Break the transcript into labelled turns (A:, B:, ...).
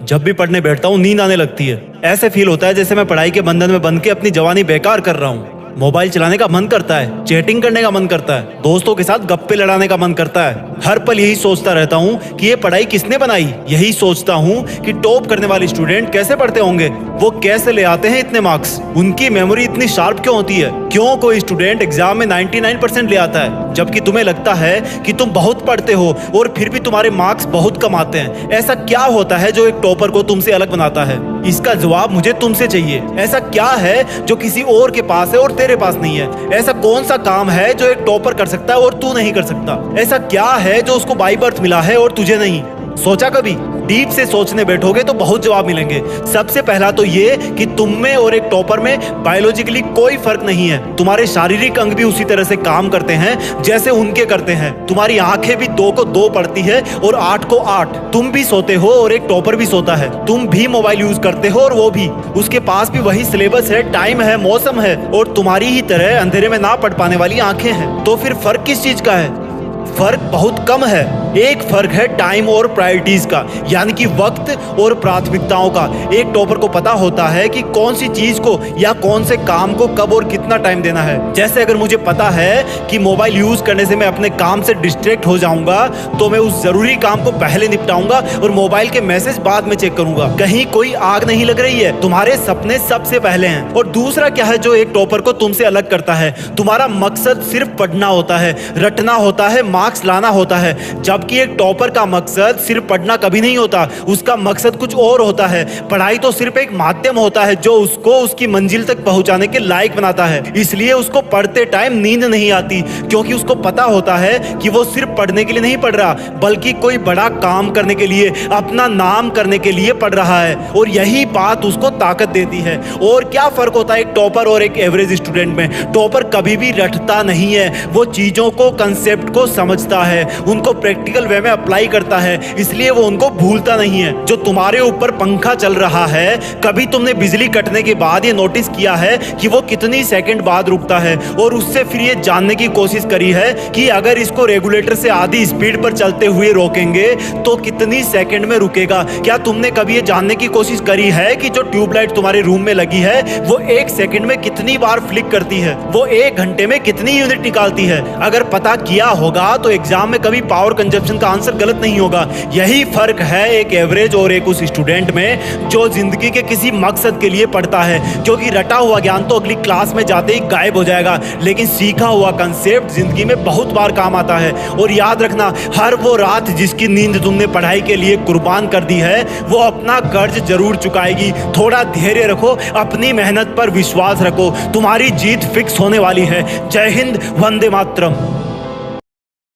A: जब भी पढ़ने बैठता हूँ नींद आने लगती है। ऐसे फील होता है जैसे मैं पढ़ाई के बंधन में बंध के अपनी जवानी बेकार कर रहा हूँ। मोबाइल चलाने का मन करता है, चैटिंग करने का मन करता है, दोस्तों के साथ गप्पे लड़ाने का मन करता है। हर पल यही सोचता रहता हूँ कि ये पढ़ाई किसने बनाई। यही सोचता हूँ कि टॉप करने वाले स्टूडेंट कैसे पढ़ते होंगे, वो कैसे ले आते हैं इतने मार्क्स, उनकी मेमोरी इतनी शार्प क्यों होती है। क्यों कोई स्टूडेंट एग्जाम में 99% ले आता है जबकि तुम्हें लगता है कि तुम बहुत पढ़ते हो और फिर भी तुम्हारे मार्क्स बहुत कम आते हैं। ऐसा क्या होता है जो एक टॉपर को तुमसे अलग बनाता है? इसका जवाब मुझे तुमसे चाहिए। ऐसा क्या है जो किसी और के पास है और तेरे पास नहीं है? ऐसा कौन सा काम है जो एक टॉपर कर सकता है और तू नहीं कर सकता? ऐसा क्या है जो उसको बाय बर्थ मिला है और तुझे नहीं? सोचा कभी? डीप से सोचने बैठोगे तो बहुत जवाब मिलेंगे। सबसे पहला तो ये कि तुम में और एक टॉपर में बायोलॉजिकली कोई फर्क नहीं है। तुम्हारे शारीरिक अंग भी उसी तरह से काम करते हैं जैसे उनके करते हैं। तुम्हारी आंखें भी 2 को 2 पढ़ती है और 8 को 8। तुम भी सोते हो और एक टॉपर भी सोता है। तुम भी मोबाइल यूज करते हो और वो भी। उसके पास भी वही सिलेबस है, टाइम है, मौसम है और तुम्हारी ही तरह अंधेरे में ना पढ़ पाने वाली आंखें हैं। तो फिर फर्क किस चीज का है? फर्क बहुत कम है। एक फर्क है टाइम और प्रायोरिटीज का, यानी कि वक्त और प्राथमिकताओं का। एक टॉपर को पता होता है कि कौन सी चीज को या कौन से काम को कब और कितना टाइम देना है। जैसे अगर मुझे पता है कि मोबाइल यूज करने से मैं अपने काम से डिस्ट्रैक्ट हो जाऊंगा तो मैं उस जरूरी काम को पहले निपटाऊंगा और मोबाइल के मैसेज बाद में चेक करूंगा। कहीं कोई आग नहीं लग रही है, तुम्हारे सपने सबसे पहले हैं। और दूसरा क्या है जो एक टॉपर को तुमसे अलग करता है? तुम्हारा मकसद सिर्फ पढ़ना होता है, रटना होता है, मार्क्स लाना होता है। जबकि एक टॉपर का मकसद सिर्फ पढ़ना कभी नहीं होता, उसका मकसद कुछ और होता है। पढ़ाई तो सिर्फ एक माध्यम होता है जो उसको उसकी मंजिल तक पहुंचाने के लायक बनाता है। इसलिए उसको पढ़ते टाइम नींद नहीं आती, क्योंकि उसको पता होता है कि वो सिर्फ पढ़ने के लिए नहीं पढ़ रहा, बल्कि कोई बड़ा काम करने के लिए, अपना नाम करने के लिए पढ़ रहा है। और यही बात उसको ताकत देती है। और क्या फर्क होता है एक टॉपर और एक एवरेज स्टूडेंट में? टॉपर कभी भी रटता नहीं है, वो चीजों को, कंसेप्ट को समझता है, उनको प्रैक्टिकल वे में अप्लाई करता है, इसलिए वो उनको भूलता नहीं है। जो तुम्हारे ऊपर पंखा चल रहा है, कभी तुमने बिजली कटने के बाद ये नोटिस किया है कि वो कितनी सेकंड बाद रुकता है? और उससे फिर ये जानने की कोशिश करी है कि अगर इसको रेगुलेटर से आधी स्पीड पर चलते हुए रोकेंगे तो कितनी सेकंड में रुकेगा? क्या तुमने कभी ये जानने की कोशिश करी है कि जो ट्यूबलाइट तुम्हारे रूम में लगी है वो 1 सेकंड में कितनी बार फ्लिक करती है? वो 1 घंटे में कितनी यूनिट निकालती है? अगर पता किया होगा तो एग्जाम में कभी पावर कंजप्शन का आंसर गलत नहीं होगा। यही फर्क है एक एवरेज और एक उस स्टूडेंट में जो जिंदगी के किसी मकसद के लिए पढ़ता है। क्योंकि रटा हुआ ज्ञान तो अगली क्लास में जाते ही गायब हो जाएगा, लेकिन सीखा हुआ कंसेप्ट जिंदगी में बहुत बार काम आता है। और याद रखना, हर वो रात जिसकी नींद तुमने पढ़ाई के लिए कुर्बान कर दी है वो अपना कर्ज जरूर चुकाएगी। थोड़ा धैर्य रखो, अपनी मेहनत पर विश्वास रखो, तुम्हारी जीत फिक्स होने वाली है। जय हिंद, वंदे मातरम।